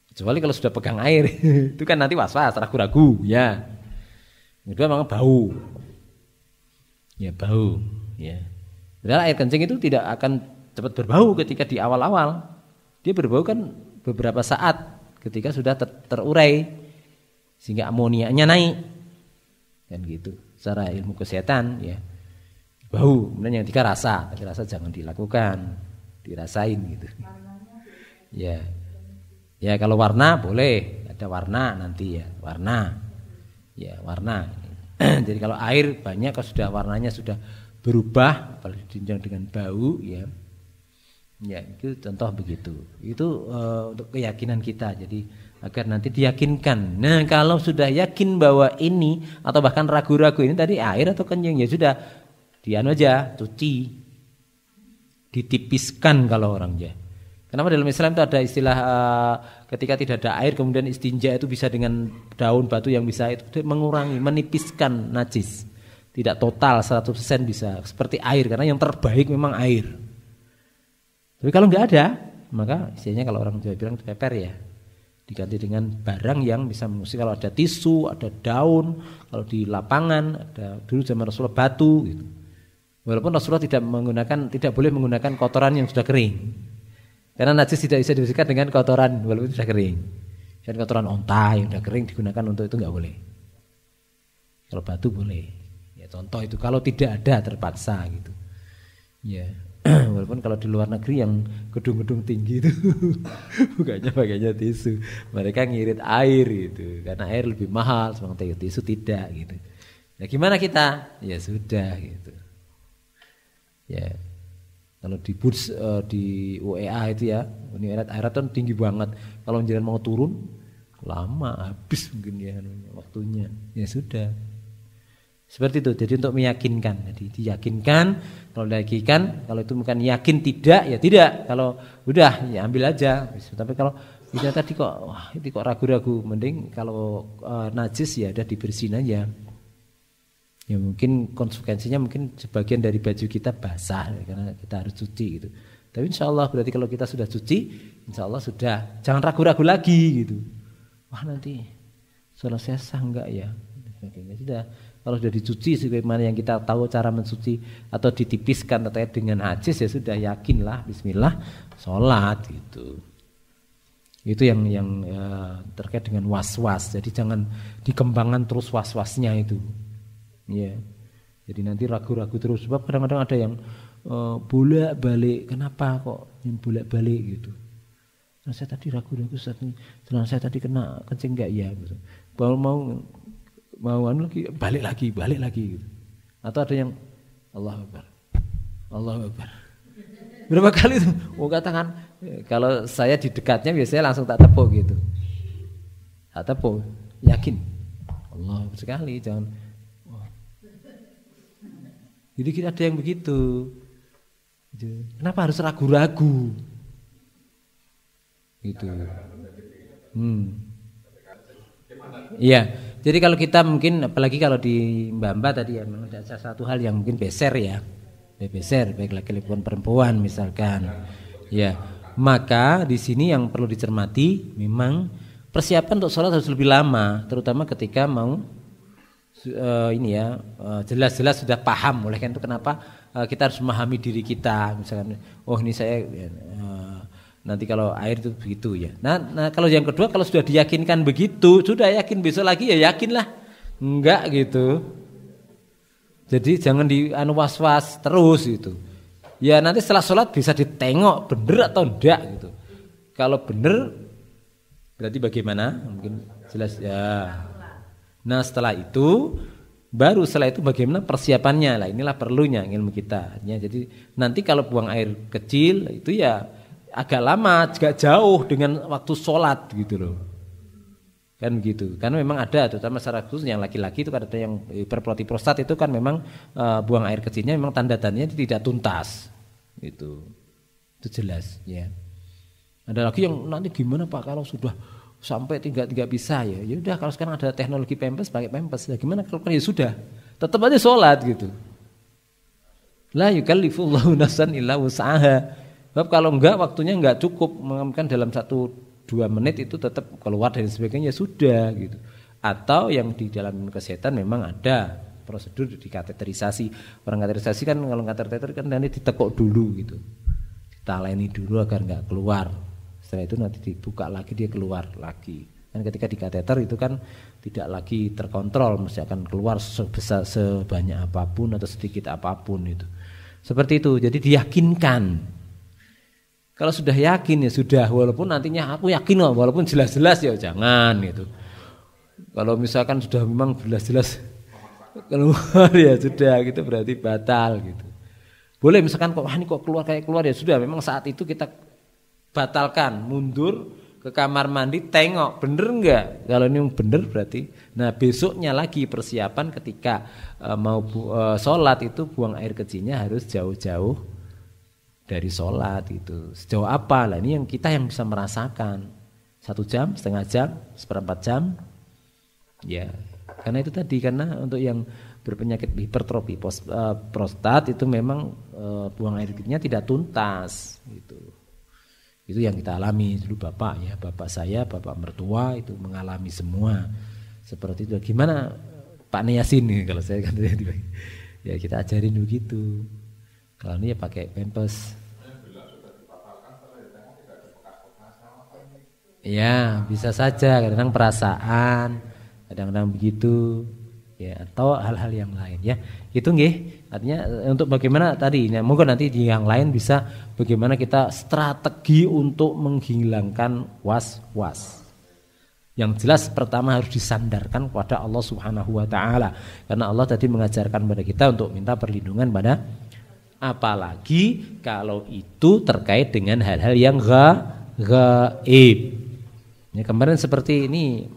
Kecuali kalau sudah pegang air, itu kan nanti was-was, ragu-ragu, ya. Kedua memang bau. Ya bau, ya. Padahal air kencing itu tidak akan cepat berbau ketika di awal-awal. Dia berbau kan beberapa saat ketika sudah terurai. Sehingga amoniaknya naik kan gitu secara ilmu kesehatan ya. Bau kemudian yang tiga rasa, tapi rasa jangan dilakukan, dirasain gitu ya. Ya kalau warna boleh, ada warna nanti ya, warna jadi kalau air banyak kalau sudah warnanya sudah berubah apalagi ditunjang dengan bau ya, Ya, itu contoh begitu. Itu untuk keyakinan kita. Jadi agar nanti diyakinkan. Nah, kalau sudah yakin bahwa ini atau bahkan ragu-ragu ini tadi air atau kencing, ya sudah dianu aja, cuci. Ditipiskan kalau orang ya. Kenapa dalam Islam itu ada istilah ketika tidak ada air kemudian istinja itu bisa dengan daun batu yang bisa itu mengurangi, menipiskan najis. Tidak total 100% bisa seperti air karena yang terbaik memang air. Tapi kalau nggak ada, maka istilahnya kalau orang Jawa bilang peper ya. Diganti dengan barang yang bisa mengusir. Kalau ada tisu, ada daun, kalau di lapangan ada dulu zaman Rasulullah batu gitu. Walaupun Rasulullah tidak boleh menggunakan kotoran yang sudah kering. Karena najis tidak bisa dibersihkan dengan kotoran walaupun sudah kering. Dan kotoran onta yang sudah kering digunakan untuk itu nggak boleh. Kalau batu boleh. Ya contoh itu kalau tidak ada terpaksa gitu. Ya. Walaupun kalau di luar negeri yang gedung-gedung tinggi itu pakainya tisu. Mereka ngirit air gitu. Karena air lebih mahal, sementara tisu tidak gitu. Nah, gimana kita? Ya sudah gitu. Ya. Kalau di bus di UEA itu ya, ini air kan tinggi banget. Kalau jalan mau turun lama habis mungkin ya waktunya. Ya sudah. Seperti itu. Jadi untuk meyakinkan. Jadi diyakinkan, kalau diyakinkan, kalau itu bukan yakin tidak ya tidak. Kalau udah ya ambil aja. Tapi kalau tidak tadi kok wah itu kok ragu-ragu, mending kalau najis ya udah dibersihin aja. Ya mungkin konsekuensinya mungkin sebagian dari baju kita basah karena kita harus cuci gitu. Tapi insya Allah berarti kalau kita sudah cuci, insya Allah sudah jangan ragu-ragu lagi gitu. Wah nanti selesai sah enggak ya? Sebagainya sudah. Kalau sudah dicuci sebagaimana yang kita tahu cara mencuci atau ditipiskan terkait dengan najis ya sudah yakinlah Bismillah sholat gitu. Itu yang terkait dengan was-was. Jadi jangan dikembangkan terus was-wasnya itu. Ya, jadi nanti ragu-ragu terus. Sebab kadang-kadang ada yang bolak-balik. Kenapa kok yang bolak-balik gitu? Nah, saya tadi ragu-ragu, setelah saya tadi kena kencing enggak ya? Gitu. Mau lagi balik lagi gitu. Atau ada yang Allahu Akbar. Berapa kali itu? Oh katakan kalau saya di dekatnya biasanya langsung tak tepuk gitu. Tak tepuk, yakin. Allah sekali jangan. Jadi kita ada yang begitu. Kenapa harus ragu-ragu? Gitu. Iya. Jadi kalau kita mungkin apalagi kalau di Mbak tadi ya memang ada satu hal yang mungkin beser ya. Beser baik laki-laki maupun perempuan misalkan. Ya. Maka di sini yang perlu dicermati memang persiapan untuk sholat harus lebih lama, terutama ketika mau jelas-jelas sudah paham. Oleh karena itu kenapa kita harus memahami diri kita, misalkan oh ini saya nanti kalau air itu begitu ya. Nah kalau yang kedua kalau sudah diyakinkan begitu, sudah yakin besok lagi ya yakinlah. Enggak gitu. Jadi jangan was-was terus gitu. Ya nanti setelah sholat bisa ditengok bener atau enggak gitu. Kalau bener berarti bagaimana? Mungkin jelas ya. Nah setelah itu bagaimana persiapannya lah, inilah perlunya ilmu kita ya. Jadi nanti kalau buang air kecil itu ya agak lama, agak jauh dengan waktu sholat gitu loh kan begitu. Karena memang ada terutama secara khusus yang laki-laki itu kan ada yang hiperploti prostat itu kan memang buang air kecilnya memang tanda-tandanya tidak tuntas gitu. Itu jelas ya. Ada lagi yang nanti gimana Pak kalau sudah sampai tidak bisa ya. Ya udah kalau sekarang ada teknologi pampers pakai pampers. Ya gimana kalau ya sudah. Tetap aja sholat gitu. La yukallifullahu nafsan illa wus'aha. Sebab kalau enggak waktunya enggak cukup, mungkin dalam 1-2 menit itu tetap keluar dan sebagainya ya sudah gitu. Atau yang di dalam kesehatan memang ada prosedur di kateterisasi. Orang kateterisasi kan kalau kateter kan nanti ditekuk dulu gitu. Ditaleni dulu agar enggak keluar. Setelah itu nanti dibuka lagi dia keluar lagi. Dan ketika di kateter itu kan tidak lagi terkontrol, mesti akan keluar sebesar sebanyak apapun atau sedikit apapun itu. Seperti itu. Jadi diyakinkan. Kalau sudah yakin ya sudah, walaupun nantinya aku yakin loh, walaupun jelas-jelas ya jangan gitu. Kalau misalkan sudah memang jelas-jelas keluar ya sudah gitu berarti batal gitu. Boleh misalkan kok ini kok keluar kayak keluar, ya sudah, memang saat itu kita batalkan, mundur ke kamar mandi, tengok bener enggak. Kalau ini bener berarti, nah besoknya lagi persiapan ketika mau sholat itu buang air kecilnya harus jauh-jauh dari sholat itu. Sejauh apa lah, ini yang kita yang bisa merasakan. 1 jam, setengah jam, 1/4 jam, ya. Karena itu tadi, karena untuk yang berpenyakit hipertrofi prostat itu memang buang air kecilnya tidak tuntas gitu. Itu yang kita alami dulu bapak saya, bapak mertua itu mengalami semua seperti itu. Gimana Pak Yasin nih kalau saya kan ya kita ajarin begitu. Kalau ini ya pakai pampers. Ya bisa saja, kadang-kadang perasaan, kadang-kadang begitu. Ya, atau hal-hal yang lain ya. Itu nggih. Artinya untuk bagaimana tadi, nah, mungkin nanti di yang lain bisa bagaimana kita strategi untuk menghilangkan was-was. Yang jelas pertama harus disandarkan kepada Allah Subhanahu wa taala. Karena Allah tadi mengajarkan kepada kita untuk minta perlindungan pada, apalagi kalau itu terkait dengan hal-hal yang gaib. Ya, kemarin seperti ini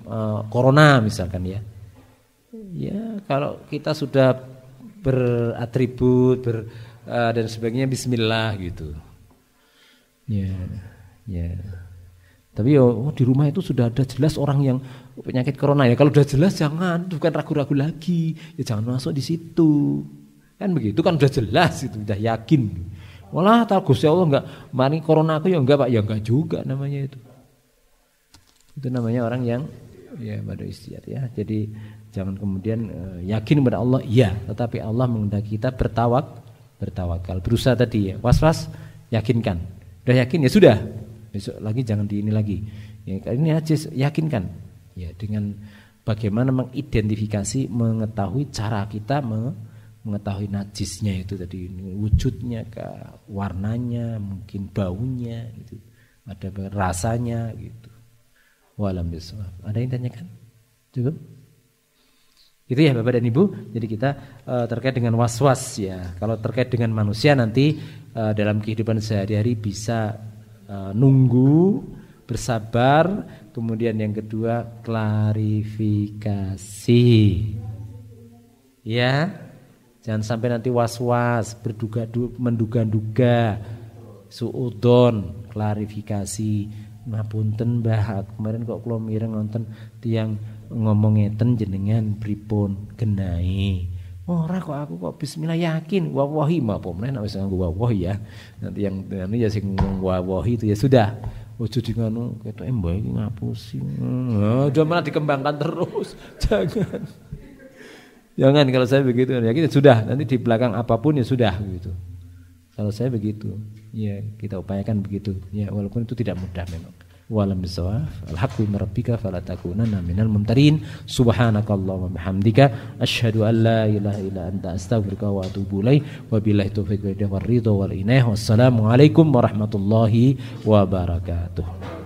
corona misalkan ya. Ya, kalau kita sudah beratribut dan sebagainya bismillah gitu. Ya. Tapi di rumah itu sudah ada jelas orang yang penyakit corona ya. Kalau sudah jelas jangan, bukan ragu-ragu lagi. Ya jangan masuk di situ. Kan begitu kan sudah jelas itu, sudah yakin. Walah tak Gusti Allah enggak mari corona aku ya enggak Pak, ya enggak juga namanya itu. Itu namanya orang yang ya pada istiadat ya. Jadi jangan kemudian yakin kepada Allah, iya, tetapi Allah menghendaki kita bertawakal. Berusaha tadi ya, was-was, yakinkan. Udah yakin ya sudah. Besok lagi jangan di ini lagi. Ya, ini aja yakinkan. Ya, dengan bagaimana mengidentifikasi, mengetahui cara kita mengetahui najisnya itu tadi, wujudnya, warnanya, mungkin baunya gitu. Ada rasanya gitu. Walam bisawab. Ada yang tanyakan? Cukup? Itu ya Bapak dan Ibu. Jadi kita terkait dengan was-was ya. Kalau terkait dengan manusia nanti dalam kehidupan sehari-hari bisa nunggu, bersabar. Kemudian yang kedua klarifikasi. Ya. Jangan sampai nanti was-was, menduga-duga, suudon, klarifikasi. Ngapunten Mbah, kemarin kok kula mireng nonton tiyang ngomong ngeten jenengan pripun genai. Ora kok aku kok bismillah yakin wawahi apa meneh nek wis nganggo wawahi ya. Nanti yang ini ya sing wawahi itu ya sudah. Ojo di ngono ketok mbah iki ngapusi. Udah malah dikembangkan terus. Jangan kalau saya begitu yakin sudah, nanti di belakang apapun ya sudah gitu. Kalau saya begitu, ya kita upayakan begitu. Ya walaupun itu tidak mudah memang. Walam bisawab. Al-haqqu min rabbika fala takunanna minal mumtarin. Subhanakallahumma bihamdika asyhadu an la ilaha illa anta astaghfiruka wa atubu ilaik. Wabillahi taufiq wal hidayah wal ridha wal inayah. Wassalamu alaikum warahmatullahi wabarakatuh.